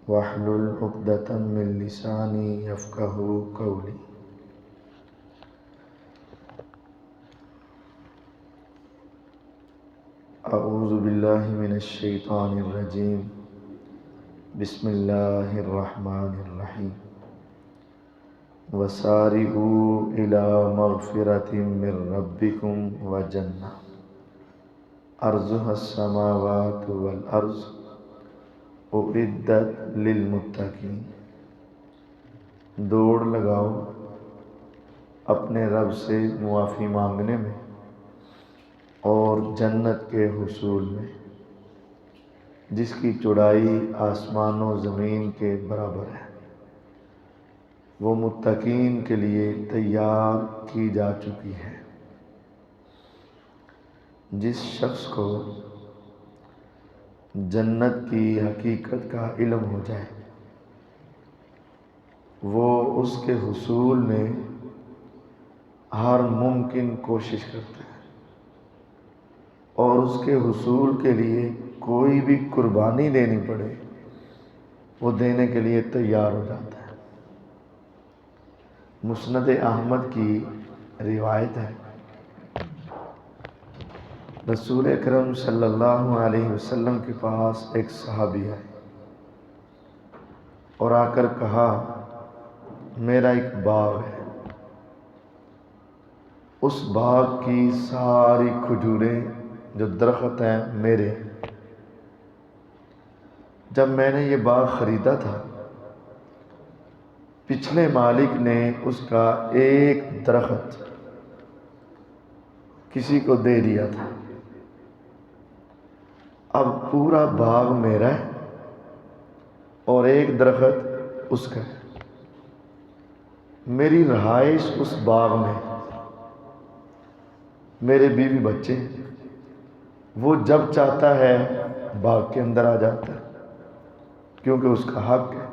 واحلل عقدة من لساني يفقهوا قولي. اعوذ باللہ من الشیطان الرجیم. بسم اللہ الرحمن الرحیم. وسارعوا إلى مغفرة من ربكم وجنة عرضها السماوات والأرض اعدت للمتقین. دوڑ لگاؤ اپنے رب سے معافی مانگنے میں اور جنت کے حصول میں جس کی چوڑائی آسمان و زمین کے برابر ہے. وہ متقین کے لیے تیار کی جا چکی ہے. جس شخص کو جنت کی حقیقت کا علم ہو جائے وہ اس کے حصول میں ہر ممکن کوشش کرتا ہے اور اس کے حصول کے لیے کوئی بھی قربانی دینی پڑے وہ دینے کے لیے تیار ہو جاتا ہے. مسند احمد کی روایت ہے، رسول اکرم صلی اللہ علیہ وسلم کے پاس ایک صحابی آئے اور آ کر کہا میرا ایک باغ ہے، اس باغ کی ساری کھجوریں جو درخت ہیں میرے. جب میں نے یہ باغ خریدا تھا پچھلے مالک نے اس کا ایک درخت کسی کو دے دیا تھا. اب پورا باغ میرا ہے اور ایک درخت اس کا ہے. میری رہائش اس باغ میں، میرے بیوی بچے، وہ جب چاہتا ہے باغ کے اندر آ جاتا ہے کیونکہ اس کا حق ہے.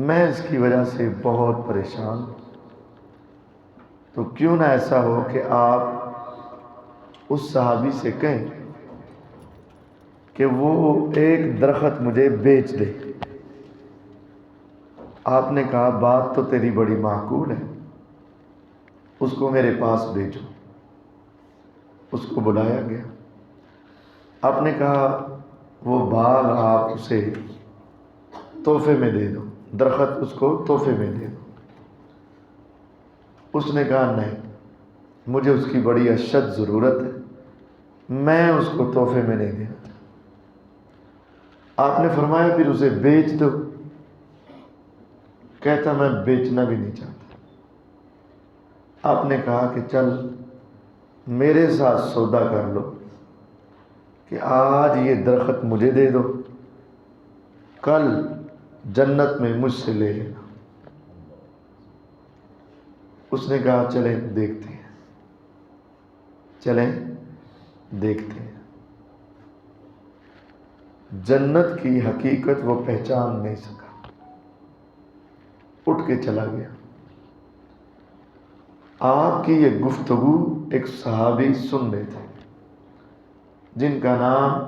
میں اس کی وجہ سے بہت پریشان ہوں. تو کیوں نہ ایسا ہو کہ آپ اس صحابی سے کہیں کہ وہ ایک درخت مجھے بیچ دے. آپ نے کہا بات تو تیری بڑی معقول ہے، اس کو میرے پاس بھیجو. اس کو بلایا گیا. آپ نے کہا وہ باغ آپ اسے تحفے میں دے دو، درخت اس کو تحفے میں دے دو. اس نے کہا نہیں، مجھے اس کی بڑی اشد ضرورت ہے، میں اس کو تحفے میں نہیں دینا چاہتا. آپ نے فرمایا پھر اسے بیچ دو. کہتا میں بیچنا بھی نہیں چاہتا. آپ نے کہا کہ چل میرے ساتھ سودا کر لو کہ آج یہ درخت مجھے دے دو، کل جنت میں مجھ سے لے لینا. اس نے کہا چلیں دیکھتے ہیں، چلیں دیکھتے ہیں. جنت کی حقیقت وہ پہچان نہیں سکا، اٹھ کے چلا گیا. آپ کی یہ گفتگو ایک صحابی سن رہے تھے جن کا نام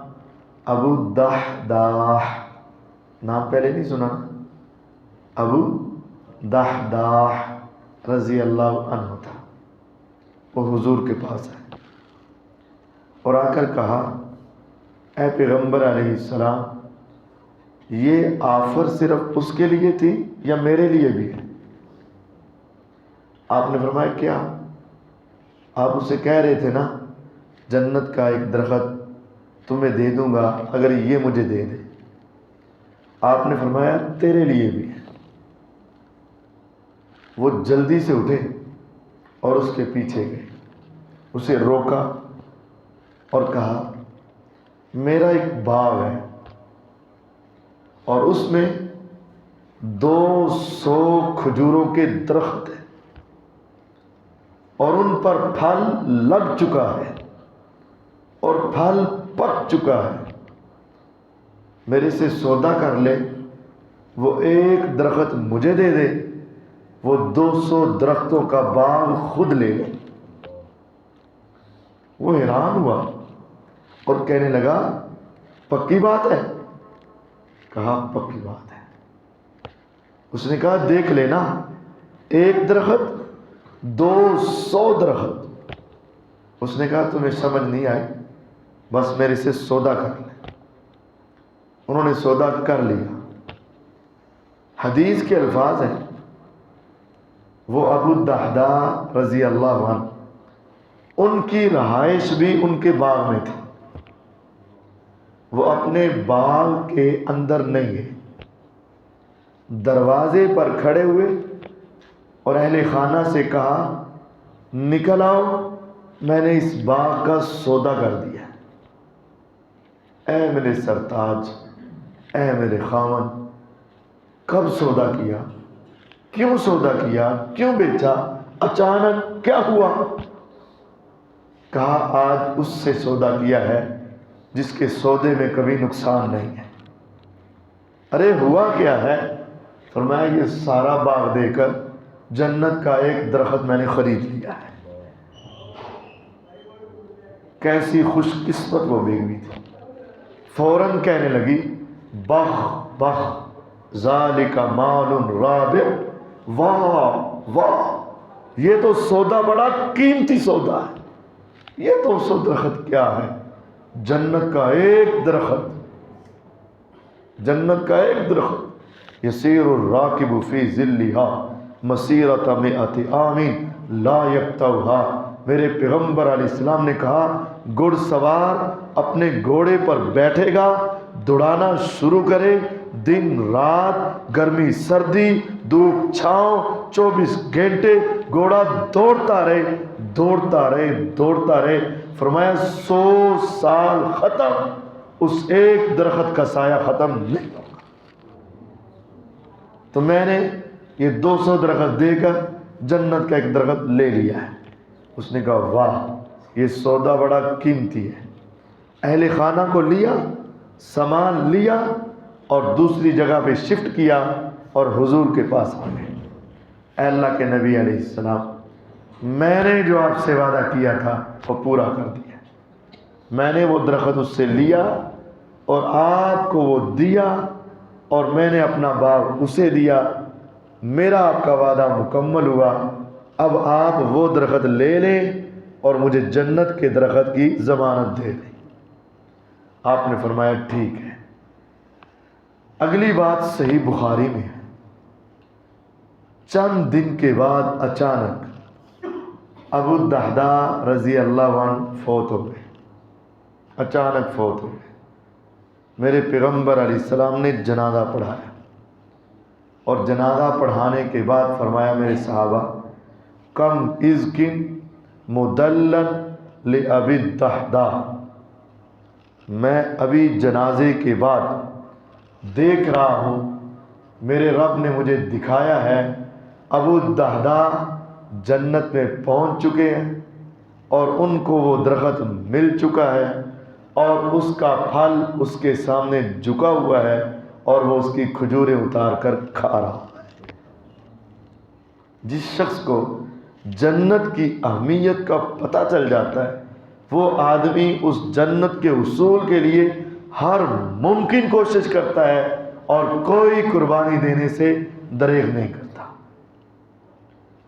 ابو دحداح، نام پہلے نہیں سنا، ابو دحداح رضی اللہ عنہ تھا. وہ حضور کے پاس آئے اور آ کر کہا اے پیغمبر علیہ السلام، یہ آفر صرف اس کے لیے تھی یا میرے لیے بھی ہے؟ آپ نے فرمایا کیا؟ آپ اسے کہہ رہے تھے نا جنت کا ایک درخت تمہیں دے دوں گا اگر یہ مجھے دے دے. آپ نے فرمایا تیرے لیے بھی ہے. وہ جلدی سے اٹھے اور اس کے پیچھے گئے، اسے روکا اور کہا میرا ایک باغ ہے اور اس میں 200 کھجوروں کے درخت ہیں اور ان پر پھل لگ چکا ہے اور پھل پک چکا ہے. میرے سے سودا کر لے، وہ ایک درخت مجھے دے دے، وہ 200 درختوں کا باغ خود لے لے. وہ حیران ہوا اور کہنے لگا پکی بات ہے؟ کہا پکی بات ہے۔ اس نے کہا دیکھ لینا، ایک درخت 200 درخت۔ اس نے کہا تمہیں سمجھ نہیں آئی، بس میرے سے سودا کر لیں۔ انہوں نے سودا کر لیا۔ حدیث کے الفاظ ہیں، وہ ابو الدحداء رضی اللہ عنہ، ان کی رہائش بھی ان کے باغ میں تھی۔ وہ اپنے باغ کے اندر نہیں گئے، دروازے پر کھڑے ہوئے اور اہل خانہ سے کہا نکل آؤ، میں نے اس باغ کا سودا کر دیا۔ اے میرے سرتاج، اے میرے خاوند، کب سودا کیا؟ کیوں سودا کیا؟ کیوں بیچا؟ اچانک کیا ہوا؟ کہا آج اس سے سودا کیا ہے جس کے سودے میں کبھی نقصان نہیں ہے۔ ارے ہوا کیا ہے؟ فرمایا یہ سارا باغ دے کر جنت کا ایک درخت میں نے خرید لیا ہے۔ کیسی خوش قسمت وہ بیوی تھی، فوراً کہنے لگی بخ بخ ذالک مال رابح، واہ واہ، یہ تو سودا بڑا قیمتی سودا ہے۔ یہ تو سو درخت کیا ہے؟ جنت کا ایک درخت، جنت کا ایک درخت، یسیر الراکب فی ظلھا مسیرۃ مئۃ عام لا یقطعھا۔ میرے پیغمبر علیہ السلام نے کہا گھڑ سوار اپنے گھوڑے پر بیٹھے گا، دوڑانا شروع کرے، دن رات، گرمی سردی، دھوپ چھاؤں، 24 گھنٹے گھوڑا دوڑتا رہے دوڑتا رہے دوڑتا رہے۔ فرمایا 100 سال ختم، اس ایک درخت کا سایہ ختم نہیں ہوگا۔ تو میں نے یہ 200 درخت دے کر جنت کا ایک درخت لے لیا ہے۔ اس نے کہا واہ، یہ سودا بڑا قیمتی ہے۔ اہل خانہ کو لیا، سامان لیا اور دوسری جگہ پہ شفٹ کیا اور حضور کے پاس آ گئے۔ اے اللہ کے نبی علیہ السلام، میں نے جو آپ سے وعدہ کیا تھا وہ پورا کر دیا۔ میں نے وہ درخت اس سے لیا اور آپ کو وہ دیا، اور میں نے اپنا باغ اسے دیا۔ میرا آپ کا وعدہ مکمل ہوا۔ اب آپ وہ درخت لے لیں اور مجھے جنت کے درخت کی ضمانت دے دیں۔ آپ نے فرمایا ٹھیک ہے۔ اگلی بات صحیح بخاری میں ہے، چند دن کے بعد اچانک ابو الدحداء رضی اللہ عنہ فوت ہو گئے، اچانک فوت ہو گئے۔ میرے پیغمبر علیہ السلام نے جنازہ پڑھایا، اور جنازہ پڑھانے کے بعد فرمایا میرے صحابہ کم اذکن مدلن لأبی الدحداء، میں ابھی جنازے کے بعد دیکھ رہا ہوں، میرے رب نے مجھے دکھایا ہے ابو الدحداء جنت میں پہنچ چکے ہیں اور ان کو وہ درخت مل چکا ہے اور اس کا پھل اس کے سامنے جھکا ہوا ہے اور وہ اس کی کھجوریں اتار کر کھا رہا ہے۔ جس شخص کو جنت کی اہمیت کا پتہ چل جاتا ہے، وہ آدمی اس جنت کے حصول کے لیے ہر ممکن کوشش کرتا ہے اور کوئی قربانی دینے سے دریغ نہیں کرتا۔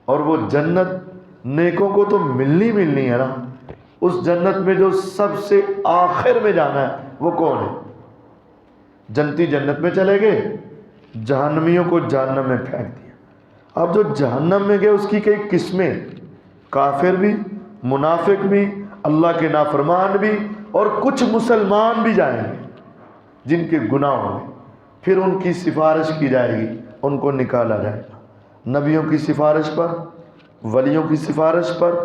اور وہ جنت نیکوں کو تو ملنی ہے نا۔ اس جنت میں جو سب سے آخر میں جانا ہے وہ کون ہے؟ جنتی جنت میں چلے گئے، جہنمیوں کو جہنم میں پھینک دیا۔ اب جو جہنم میں گئے اس کی کئی قسمیں، کافر بھی، منافق بھی، اللہ کے نافرمان بھی، اور کچھ مسلمان بھی جائیں گے جن کے گناہ ہوں گے۔ پھر ان کی سفارش کی جائے گی، ان کو نکالا جائے گا، نبیوں کی سفارش پر، ولیوں کی سفارش پر،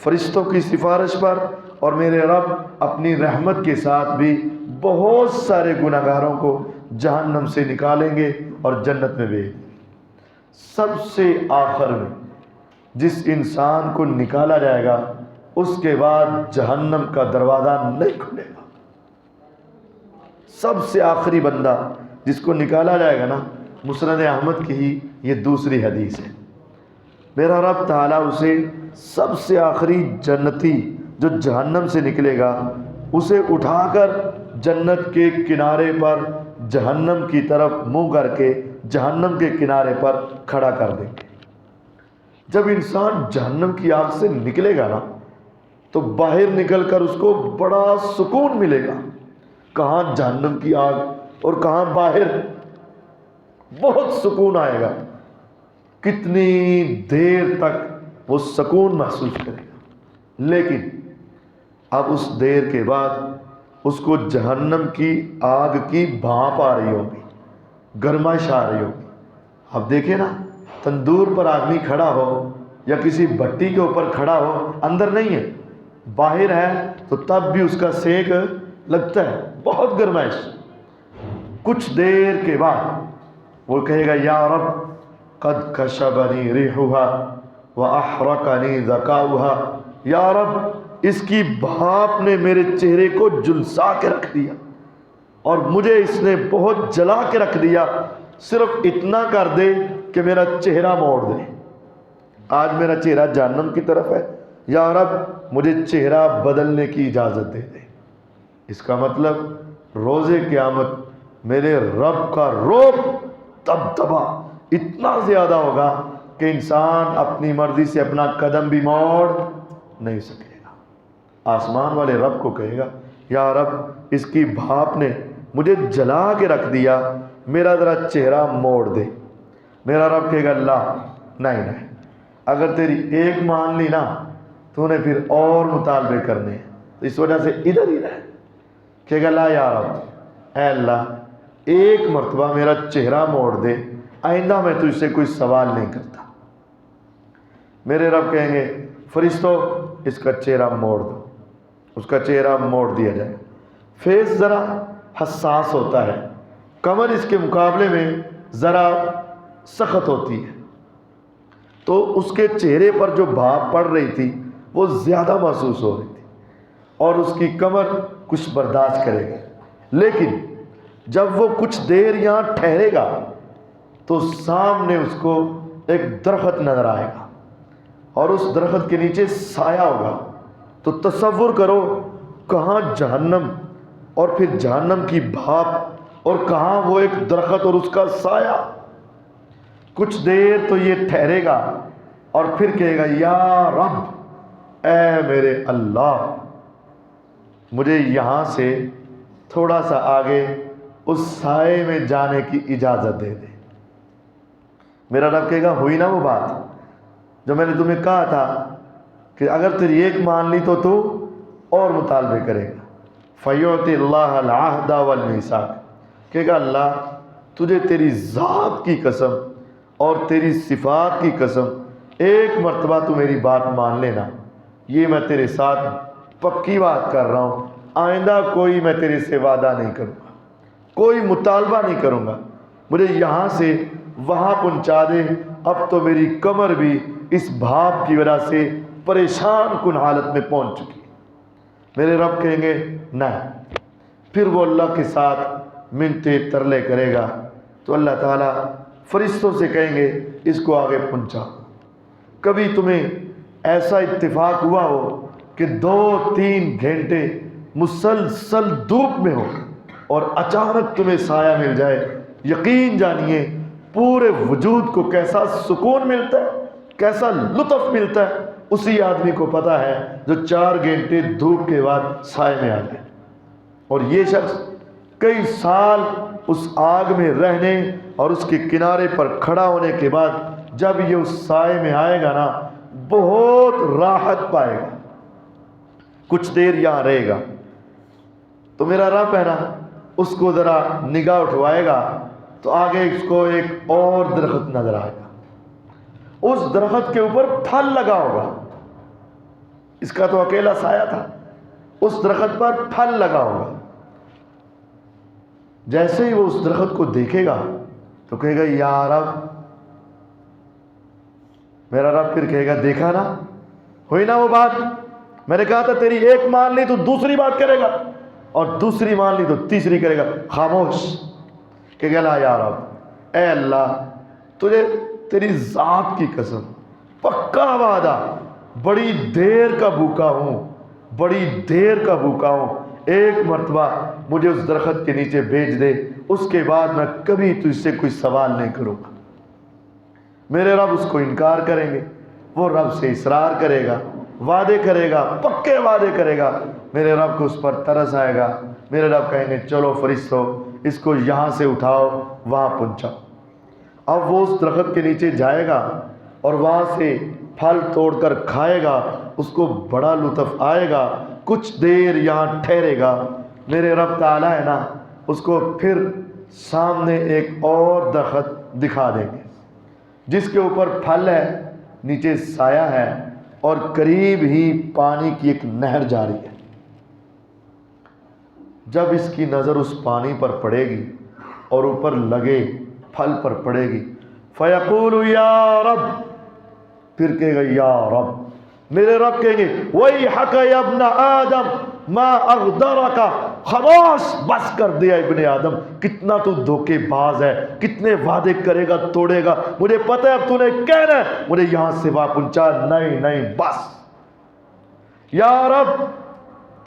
فرشتوں کی سفارش پر، اور میرے رب اپنی رحمت کے ساتھ بھی بہت سارے گناہ گاروں کو جہنم سے نکالیں گے اور جنت میں بھیج دیں گے۔ سب سے آخر میں جس انسان کو نکالا جائے گا اس کے بعد جہنم کا دروازہ نہیں کھلے گا۔ سب سے آخری بندہ جس کو نکالا جائے گا نا، مسند احمد کی ہی یہ دوسری حدیث ہے، میرا رب تعالیٰ اسے سب سے آخری جنتی جو جہنم سے نکلے گا اسے اٹھا کر جنت کے کنارے پر جہنم کی طرف منہ کر کے جہنم کے کنارے پر کھڑا کر دیں گے۔ جب انسان جہنم کی آگ سے نکلے گا نا تو باہر نکل کر اس کو بڑا سکون ملے گا۔ کہاں جہنم کی آگ اور کہاں باہر، بہت سکون آئے گا۔ کتنی دیر تک وہ سکون محسوس کرے گا، لیکن اب اس دیر کے بعد اس کو جہنم کی آگ کی بھاپ آ رہی ہوگی، گرمائش آ رہی ہوگی۔ اب دیکھیں نا، تندور پر آدمی کھڑا ہو یا کسی بھٹی کے اوپر کھڑا ہو، اندر نہیں ہے، باہر ہے، تو تب بھی اس کا سینک لگتا ہے، بہت گرمائش۔ کچھ دیر کے بعد وہ کہے گا یا رب قد کشبنی ریحھا واحرقنی ذکاؤھا، یا رب اس کی بھاپ نے میرے چہرے کو جلسا کے رکھ دیا اور مجھے اس نے بہت جلا کے رکھ دیا، صرف اتنا کر دے کہ میرا چہرہ موڑ دے۔ آج میرا چہرہ جہنم کی طرف ہے، یا رب مجھے چہرہ بدلنے کی اجازت دے دے۔ اس کا مطلب روز قیامت میرے رب کا رعب دبدبا اتنا زیادہ ہوگا کہ انسان اپنی مرضی سے اپنا قدم بھی موڑ نہیں سکے گا۔ آسمان والے رب کو کہے گا یا رب اس کی بھاپ نے مجھے جلا کے رکھ دیا، میرا ذرا چہرہ موڑ دے۔ میرا رب کہے گا اللہ نہیں، اگر تیری ایک مان لی نا تو نے پھر اور مطالبے کرنے ہیں، تو اس وجہ سے ادھر ہی رہ۔ کہے گا لا یا رب، اے اللہ ایک مرتبہ میرا چہرہ موڑ دے، آئندہ میں تجھ سے کوئی سوال نہیں کرتا۔ میرے رب کہیں گے فرشتوں اس کا چہرہ موڑ دو، اس کا چہرہ موڑ دیا جائے۔ فیس ذرا حساس ہوتا ہے، کمر اس کے مقابلے میں ذرا سخت ہوتی ہے، تو اس کے چہرے پر جو بھاپ پڑ رہی تھی وہ زیادہ محسوس ہو رہی تھی اور اس کی کمر کچھ برداشت کرے گی۔ لیکن جب وہ کچھ دیر یہاں ٹھہرے گا تو سامنے اس کو ایک درخت نظر آئے گا اور اس درخت کے نیچے سایہ ہوگا۔ تو تصور کرو کہاں جہنم اور پھر جہنم کی بھاپ اور کہاں وہ ایک درخت اور اس کا سایہ۔ کچھ دیر تو یہ ٹھہرے گا اور پھر کہے گا یا رب اے میرے اللہ مجھے یہاں سے تھوڑا سا آگے اس سائے میں جانے کی اجازت دے دے۔ میرا رب کہے گا ہوئی نا وہ بات جو میں نے تمہیں کہا تھا کہ اگر تیری ایک مان لی تو اور مطالبے کرے گا۔ فیعطی اللہ العہد والمیثاق، کہے گا اللہ تجھے تیری ذات کی قسم اور تیری صفات کی قسم ایک مرتبہ تو میری بات مان لینا، یہ میں تیرے ساتھ پکی بات کر رہا ہوں، آئندہ کوئی میں تیرے سے وعدہ نہیں کروں گا، کوئی مطالبہ نہیں کروں گا، مجھے یہاں سے وہاں پہنچا دے۔ اب تو میری کمر بھی اس بھاپ کی وجہ سے پریشان کن حالت میں پہنچ چکی۔ میرے رب کہیں گے نہیں، پھر وہ اللہ کے ساتھ منتیں ترلے کرے گا تو اللہ تعالیٰ فرشتوں سے کہیں گے اس کو آگے پہنچا۔ کبھی تمہیں ایسا اتفاق ہوا ہو کہ 2-3 گھنٹے مسلسل دھوپ میں ہو اور اچانک تمہیں سایہ مل جائے، یقین جانیے پورے وجود کو کیسا سکون ملتا ہے، کیسا لطف ملتا ہے، اسی آدمی کو پتا ہے جو 4 گھنٹے دھوپ کے بعد سائے میں آ جائے۔ اور یہ شخص کئی سال اس آگ میں رہنے اور اس کے کنارے پر کھڑا ہونے کے بعد جب یہ اس سائے میں آئے گا نا بہت راحت پائے گا، کچھ دیر یہاں رہے گا۔ تو میرا رب ہے نا اس کو ذرا نگاہ اٹھوائے گا تو آگے اس کو ایک اور درخت نظر آئے گا، اس درخت کے اوپر پھل لگا ہوگا، اس کا تو اکیلا سایہ تھا، اس درخت پر پھل لگا ہوگا۔ جیسے ہی وہ اس درخت کو دیکھے گا تو کہے گا یا رب، میرا رب پھر کہے گا دیکھا نا، ہوئی نا وہ بات، میں نے کہا تھا تیری ایک مان لی تو دوسری بات کرے گا اور دوسری مان لی تو تیسری کرے گا، خاموش۔ کہ گلا یا رب اے اللہ تجھے تیری ذات کی قسم پکا وعدہ، بڑی دیر کا بھوکا ہوں، بڑی دیر کا بھوکا ہوں، ایک مرتبہ مجھے اس درخت کے نیچے بھیج دے، اس کے بعد میں کبھی تجھ سے کوئی سوال نہیں کروں گا۔ میرے رب اس کو انکار کریں گے، وہ رب سے اصرار کرے گا، وعدے کرے گا، پکے وعدے کرے گا، میرے رب کو اس پر ترس آئے گا، میرے رب کہیں گے چلو فرشتوں اس کو یہاں سے اٹھاؤ وہاں پہنچاؤ۔ اب وہ اس درخت کے نیچے جائے گا اور وہاں سے پھل توڑ کر کھائے گا، اس کو بڑا لطف آئے گا، کچھ دیر یہاں ٹھہرے گا، میرے رب تعالیٰ ہے نا اس کو پھر سامنے ایک اور درخت دکھا دیں گے جس کے اوپر پھل ہے، نیچے سایہ ہے اور قریب ہی پانی کی ایک نہر جاری ہے۔ جب اس کی نظر اس پانی پر پڑے گی اور اوپر لگے پھل پر پڑے گی، فیقول یا رب، پھر کہے گا یا رب، میرے رب کہیں گے ویحک یا ابن آدم ما اغدرک، خاموش، بس کر دیا ابن آدم، کتنا تو دھوکے باز ہے، کتنے وعدے کرے گا توڑے گا، مجھے پتہ ہے اب تو نے کہنا ہے مجھے یہاں سے وہاں پہنچا، نہیں بس۔ یا رب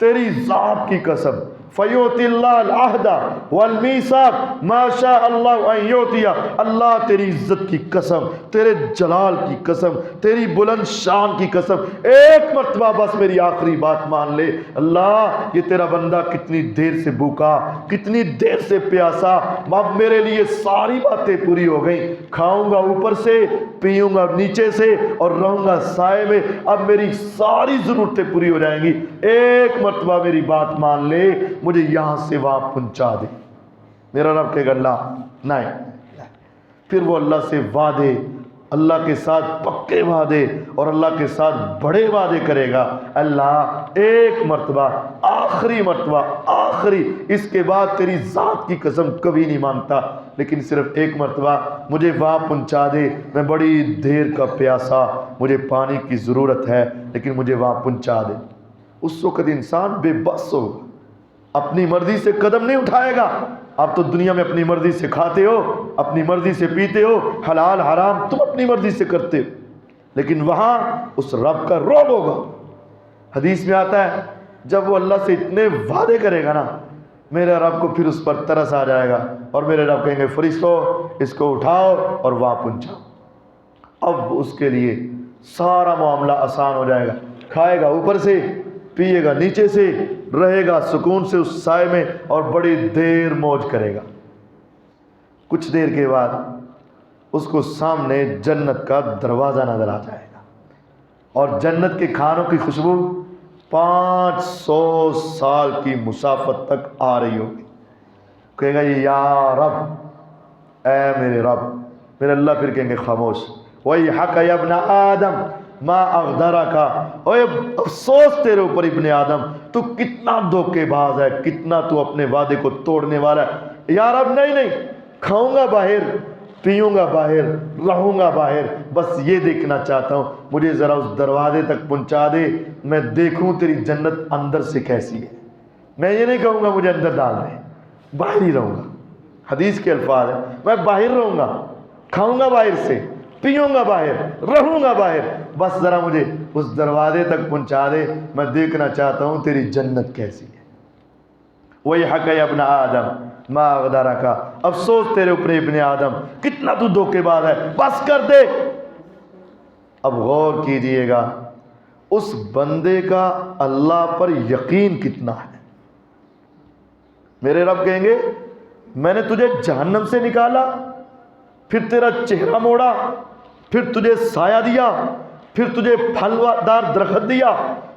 تیری ذات کی قسم، فیوتی اللہ العہد والمیثاق ما شاء اللہ ان یوتی، اللہ تیری عزت کی قسم، تیرے جلال کی قسم، تیری بلند شان کی قسم، ایک مرتبہ بس میری آخری بات مان لے۔ اللہ یہ تیرا بندہ کتنی دیر سے بھوکا، کتنی دیر سے پیاسا، اب میرے لیے ساری باتیں پوری ہو گئیں، کھاؤں گا اوپر سے، پیوں گا نیچے سے اور رہوں گا سائے میں، اب میری ساری ضرورتیں پوری ہو جائیں گی، ایک مرتبہ میری بات مان لے، مجھے یہاں سے وہاں پہنچا دے۔ میرا رب کہے گا اللہ نہیں۔ پھر وہ اللہ سے وعدے، اللہ کے ساتھ پکے وعدے اور اللہ کے ساتھ بڑے وعدے کرے گا۔ اللہ ایک مرتبہ، آخری مرتبہ، آخری، اس کے بعد تیری ذات کی قسم کبھی نہیں مانگتا، لیکن صرف ایک مرتبہ مجھے وہاں پہنچا دے، میں بڑی دیر کا پیاسا، مجھے پانی کی ضرورت ہے لیکن مجھے وہاں پہنچا دے۔ اس وقت انسان بے بس ہوگا، اپنی مرضی سے قدم نہیں اٹھائے گا۔ آپ تو دنیا میں اپنی مرضی سے کھاتے ہو، اپنی مرضی سے پیتے ہو، حلال حرام تم اپنی مرضی سے کرتے ہو، لیکن وہاں اس رب کا رعب ہوگا۔ حدیث میں آتا ہے جب وہ اللہ سے اتنے وعدے کرے گا نا، میرے رب کو پھر اس پر ترس آ جائے گا اور میرے رب کہیں گے فرشتوں اس کو اٹھاؤ اور وہاں پہنچاؤ۔ اب اس کے لیے سارا معاملہ آسان ہو جائے گا، کھائے گا اوپر سے، پیے گا نیچے سے، رہے گا سکون سے اس سائے میں اور بڑی دیر موج کرے گا۔ کچھ دیر کے بعد اس کو سامنے جنت کا دروازہ نظر آ جائے گا اور جنت کے کھانوں کی خوشبو 500 سال کی مسافت تک آ رہی ہوگی۔ کہے گا یا رب، اے میرے رب، میرے اللہ پھر کہیں گے خاموش، ویحک یا ابن آدم ما اغدرک، اوے افسوس تیرے اوپر ابن آدم، تو کتنا دھوکے باز ہے، کتنا تو اپنے وعدے کو توڑنے والا ہے۔ یا رب نہیں، کھاؤں گا باہر، پیوں گا باہر، رہوں گا باہر، بس یہ دیکھنا چاہتا ہوں، مجھے ذرا اس دروازے تک پہنچا دے، میں دیکھوں تیری جنت اندر سے کیسی ہے۔ میں یہ نہیں کہوں گا مجھے اندر ڈال دیں، باہر ہی رہوں گا۔ حدیث کے الفاظ ہیں میں باہر رہوں گا، کھاؤں گا باہر سے، پیوں گا باہر، رہوں گا باہر، بس ذرا مجھے اس دروازے تک پہنچا دے، میں دیکھنا چاہتا ہوں تیری جنت کیسی ہے۔ ویحک یا ابن آدم ما اغدرک، افسوس تیرے اوپر ابن آدم، کتنا تو دھوکے باز ہے، بس کر دے۔ اب غور کیجئے گا اس بندے کا اللہ پر یقین کتنا ہے۔ میرے رب کہیں گے میں نے تجھے جہنم سے نکالا، پھر تیرا چہرہ موڑا، پھر تجھے سایہ دیا، پھر تجھے پھلدار درخت دیا،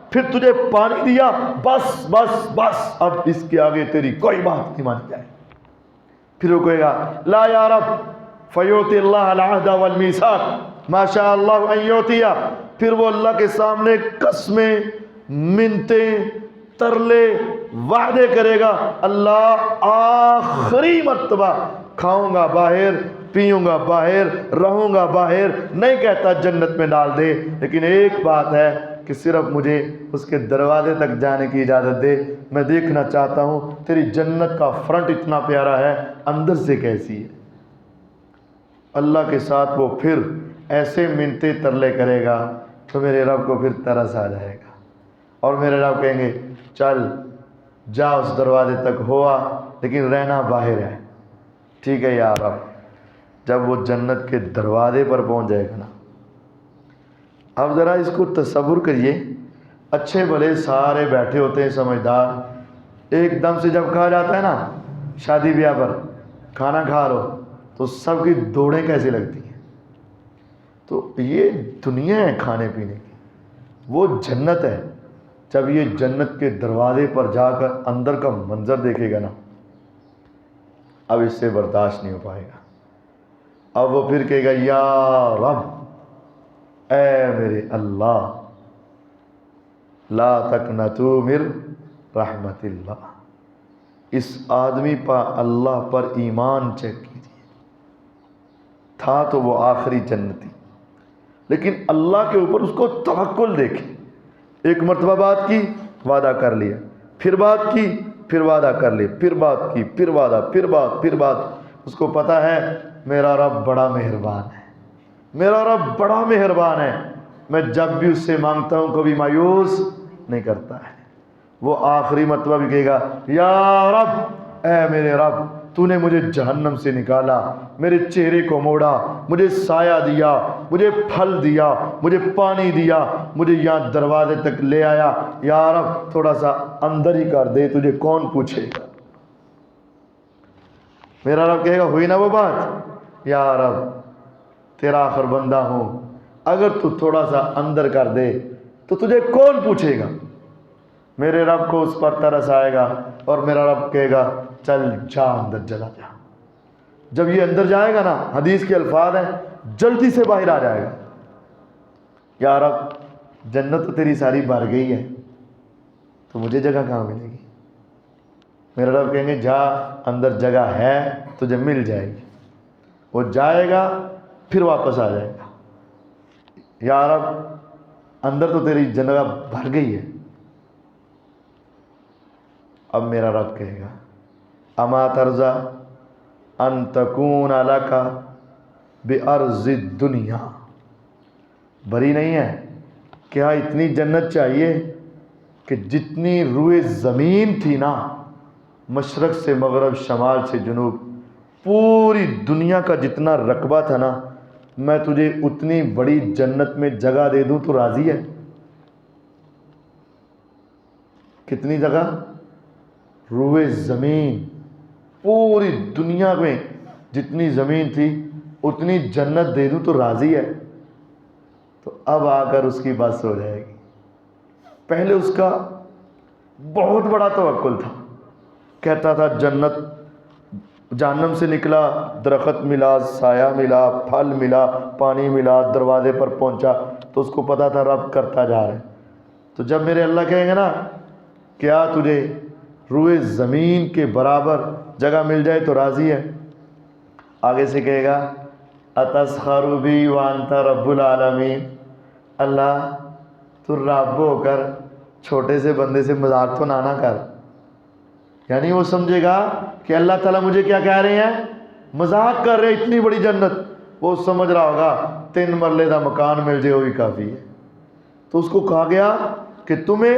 پھر تجھے پانی دیا، بس بس بس، اب اس کے آگے تیری کوئی بات نہیں مانی جائے۔ پھر وہ کہے گا لا یا رب، فیوتی اللہ العہد والمیثاق ما شاء اللہ ان یوتی، پھر وہ اللہ کے سامنے قسمیں، منتیں، ترلے، وعدے کرے گا، اللہ آخری مرتبہ کھاؤں گا باہر، پیوں گا باہر، رہوں گا باہر، نہیں کہتا جنت میں ڈال دے، لیکن ایک بات ہے کہ صرف مجھے اس کے دروازے تک جانے کی اجازت دے، میں دیکھنا چاہتا ہوں تیری جنت کا فرنٹ اتنا پیارا ہے، اندر سے کیسی ہے۔ اللہ کے ساتھ وہ پھر ایسے منتے ترلے کرے گا تو میرے رب کو پھر ترس آ جائے گا اور میرے رب کہیں گے چل جا اس دروازے تک ہوا لیکن رہنا باہر ہے۔ ٹھیک ہے یا رب، جب وہ جنت کے دروازے پر پہنچ جائے گا نا، اب ذرا اس کو تصور کریے، اچھے بھلے سارے بیٹھے ہوتے ہیں سمجھدار، ایک دم سے جب کہا جاتا ہے نا شادی بیاہ پر کھانا کھا لو تو سب کی دوڑیں کیسے لگتی ہیں۔ تو یہ دنیا ہے کھانے پینے کی، وہ جنت ہے۔ جب یہ جنت کے دروازے پر جا کر اندر کا منظر دیکھے گا نا، اب اس سے برداشت نہیں ہو پائے گا۔ اب وہ پھر کہے گا یا رب، اے میرے اللہ، لا تقنطوا من رحمت اللہ، اس آدمی پر اللہ پر ایمان چیک کیجیے، تھا تو وہ آخری جنتی، لیکن اللہ کے اوپر اس کو توکل دیکھیں۔ ایک مرتبہ بات کی، وعدہ کر لیا، پھر بات کی، پھر وعدہ کر لیا، پھر بات کی، پھر وعدہ، پھر بات، پھر بات۔ اس کو پتا ہے میرا رب بڑا مہربان ہے، میرا رب بڑا مہربان ہے، میں جب بھی اس سے مانگتا ہوں کبھی مایوس نہیں کرتا ہے۔ وہ آخری مرتبہ بھی کہے گا یا رب، اے میرے رب، تو نے مجھے جہنم سے نکالا، میرے چہرے کو موڑا، مجھے سایہ دیا، مجھے پھل دیا، مجھے پانی دیا، مجھے یہاں دروازے تک لے آیا، یا رب تھوڑا سا اندر ہی کر دے، تجھے کون پوچھے گا۔ میرا رب کہے گا ہوئی نا وہ بات، یا رب تیرا آخر بندہ ہوں، اگر تو تھوڑا سا اندر کر دے تو تجھے کون پوچھے گا۔ میرے رب کو اس پر ترس آئے گا اور میرا رب کہے گا چل جا اندر چلا جا۔ جب یہ اندر جائے گا نا، حدیث کے الفاظ ہیں، جلدی سے باہر آ جائے گا، یا رب جنت تو تیری ساری بھر گئی ہے، تو مجھے جگہ کہاں ملے گی۔ میرا رب کہیں گے جا، اندر جگہ ہے، تجھے مل جائے گی۔ وہ جائے گا پھر واپس آ جائے گا، یا رب اندر تو تیری جگہ بھر گئی ہے۔ اب میرا رب کہے گا اما ترضی ان تکون لک بارض الدنیا، بھری نہیں ہے، کیا اتنی جنت چاہیے کہ جتنی روئے زمین تھی نا، مشرق سے مغرب، شمال سے جنوب، پوری دنیا کا جتنا رقبہ تھا نا، میں تجھے اتنی بڑی جنت میں جگہ دے دوں تو راضی ہے؟ کتنی جگہ؟ روئے زمین، پوری دنیا میں جتنی زمین تھی اتنی جنت دے دوں تو راضی ہے؟ تو اب آ کر اس کی بس ہو جائے گی۔ پہلے اس کا بہت بڑا توکل تھا، کہتا تھا جنت، جہنم سے نکلا، درخت ملا، سایہ ملا، پھل ملا، پانی ملا، دروازے پر پہنچا، تو اس کو پتا تھا رب کرتا جا رہا ہے۔ تو جب میرے اللہ کہیں گے نا کیا تجھے روئے زمین کے برابر جگہ مل جائے تو راضی ہے؟ آگے سے کہے گا اتسخر بی وانت رب العالمین، اللہ تو رب ہو کر چھوٹے سے بندے سے مذاق تو نہ کر۔ یعنی وہ سمجھے گا کہ اللہ تعالیٰ مجھے کیا کہہ رہے ہیں، مذاق کر رہے ہیں، اتنی بڑی جنت۔ وہ سمجھ رہا ہوگا 3 مرلے کا مکان مل جائے وہ بھی کافی ہے۔ تو اس کو کہا گیا کہ تمہیں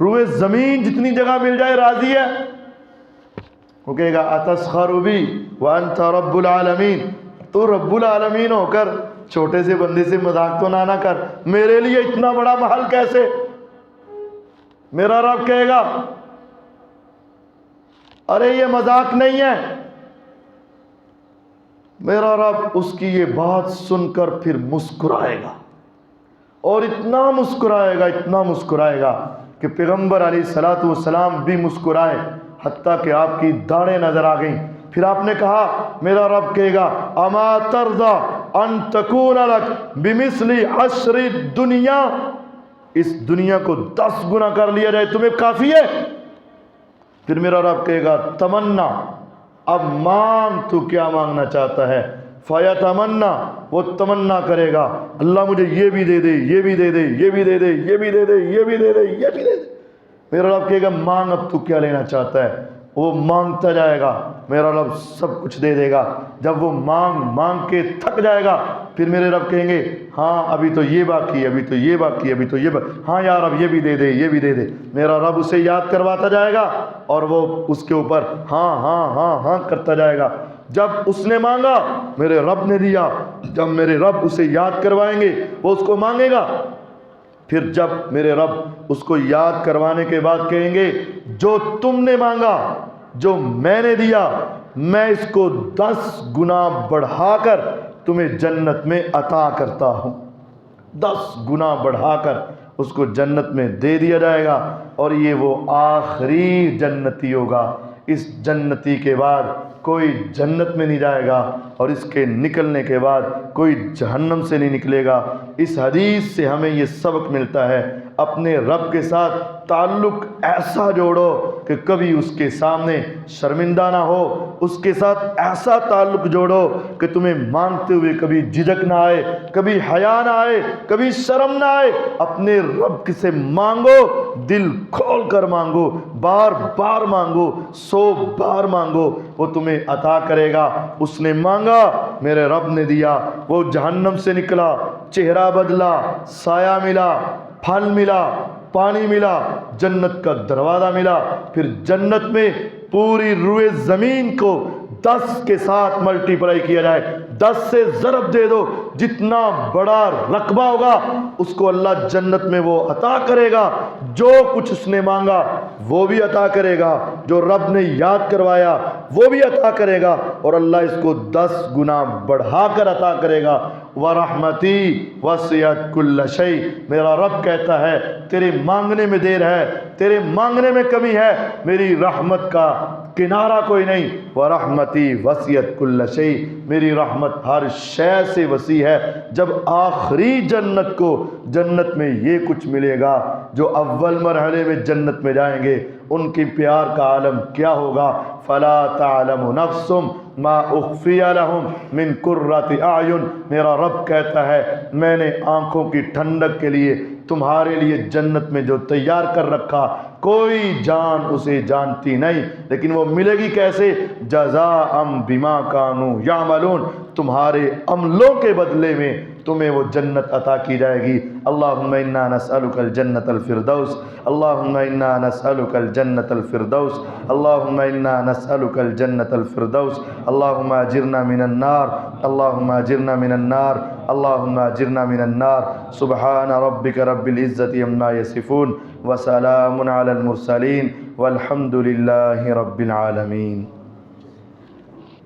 روئے زمین جتنی جگہ مل جائے راضی ہے؟ وہ کہے گا اتسخر بی وانت رب العالمین، تو رب العالمین ہو کر چھوٹے سے بندے سے مذاق تو نہ کر، میرے لیے اتنا بڑا محل کیسے؟ میرا رب کہے گا ارے یہ مذاق نہیں ہے۔ میرا رب اس کی یہ بات سن کر پھر مسکرائے گا، اور اتنا مسکرائے گا، اتنا مسکرائے گا کہ پیغمبر علیہ الصلوۃ والسلام بھی مسکرائے، حتیٰ کہ آپ کی داڑھیں نظر آ گئیں۔ پھر آپ نے کہا، میرا رب کہے گا اما ترضی ان تکون لک بمثل عشر الدنیا، اس دنیا کو 10 گنا کر لیا جائے تمہیں کافی ہے؟ پھر میرا رب کہے گا تمنا، اب مانگ، تو کیا مانگنا چاہتا ہے؟ فیتمنا، وہ تمنا کرے گا اللہ مجھے یہ بھی دے دے، یہ بھی دے دے، یہ بھی دے دے، یہ بھی دے دے، یہ بھی دے دے، یہ بھی دے دے۔ میرا رب کہے گا مانگ، اب تو کیا لینا چاہتا ہے؟ وہ مانگتا جائے گا، میرا رب سب کچھ دے دے گا۔ جب وہ مانگ مانگ کے تھک جائے گا، پھر میرے رب کہیں گے ہاں ابھی تو یہ باقی ہے، ابھی تو یہ باقی ہے، ابھی تو یہ باقی، ہاں یا رب یہ بھی دے دے، یہ بھی دے دے۔ میرا رب اسے یاد کرواتا جائے گا اور وہ اس کے اوپر ہاں ہاں ہاں ہاں کرتا جائے گا۔ جب اس نے مانگا میرے رب نے دیا، جب میرے رب اسے یاد کروائیں گے وہ اس کو مانگے گا، پھر جب میرے رب اس کو یاد کروانے کے بعد کہیں گے جو تم نے مانگا، جو میں نے دیا، میں اس کو 10 گنا بڑھا کر تمہیں جنت میں عطا کرتا ہوں، 10 گنا بڑھا کر اس کو جنت میں دے دیا جائے گا، اور یہ وہ آخری جنتی ہوگا۔ اس جنتی کے بعد کوئی جنت میں نہیں جائے گا، اور اس کے نکلنے کے بعد کوئی جہنم سے نہیں نکلے گا۔ اس حدیث سے ہمیں یہ سبق ملتا ہے، اپنے رب کے ساتھ تعلق ایسا جوڑو کہ کبھی اس کے سامنے شرمندہ نہ ہو، اس کے ساتھ ایسا تعلق جوڑو کہ تمہیں مانگتے ہوئے کبھی جھجک نہ آئے، کبھی حیا نہ آئے، کبھی شرم نہ آئے۔ اپنے رب سے مانگو، دل کھول کر مانگو، بار بار مانگو، 100 بار مانگو، وہ تمہیں عطا کرے گا۔ اس نے مانگا، میرے رب نے دیا، وہ جہنم سے نکلا، چہرہ بدلا، سایہ ملا، پھل ملا، پانی ملا، جنت کا دروازہ ملا۔ پھر جنت میں پوری روئے زمین کو 10 کے ساتھ ملٹیپلائی کیا جائے، 10 سے ضرب دے دو، جتنا بڑا رقبہ ہوگا اس کو اللہ جنت میں وہ عطا کرے گا۔ جو کچھ اس نے مانگا وہ بھی عطا کرے گا، جو رب نے یاد کروایا وہ بھی عطا کرے گا، اور اللہ اس کو 10 گنا بڑھا کر عطا کرے گا۔ وَرَحْمَتِي وَسِعَتْ كُلَّ شَيْءٍ، میرا رب کہتا ہے تیرے مانگنے میں دیر ہے، تیرے مانگنے میں کمی ہے، میری رحمت کا کنارہ کوئی نہیں۔ وَرَحْمَتِي وَسِعَتْ كُلَّ شَيْءٍ، میری رحمت ہر شے سے وسیع ہے۔ جب آخری جنت کو جنت میں یہ کچھ ملے گا، جو اول مرحلے میں جنت میں جائیں گے ان کی پیار کا عالم کیا ہوگا۔ فَلَا تَعْلَمُ نَفْسٌ مَا أُخْفِيَ لَهُم مِّن قُرَّةِ أَعْيُنٍ، میرا رب کہتا ہے میں نے آنکھوں کی ٹھنڈک کے لیے تمہارے لیے جنت میں جو تیار کر رکھا، کوئی جان اسے جانتی نہیں، لیکن وہ ملے گی کیسے؟ جزاء بما كانوا يعملون، تمہارے عملوں کے بدلے میں تمہیں وہ جنت عطا کی جائے گی۔ اللہم انا نسألک الجنت الفردوس، اللہم انا نسألک الجنت الفردوس، اللہم انا نسألک الجنت الفردوس، اللہم اجرنا من النار، اللہم اجرنا من النار، اللہم اجرنا من النار۔ سبحان ربک رب العزت عما یصفون، وسلام علی المرسلین، والحمد للہ رب العالمین۔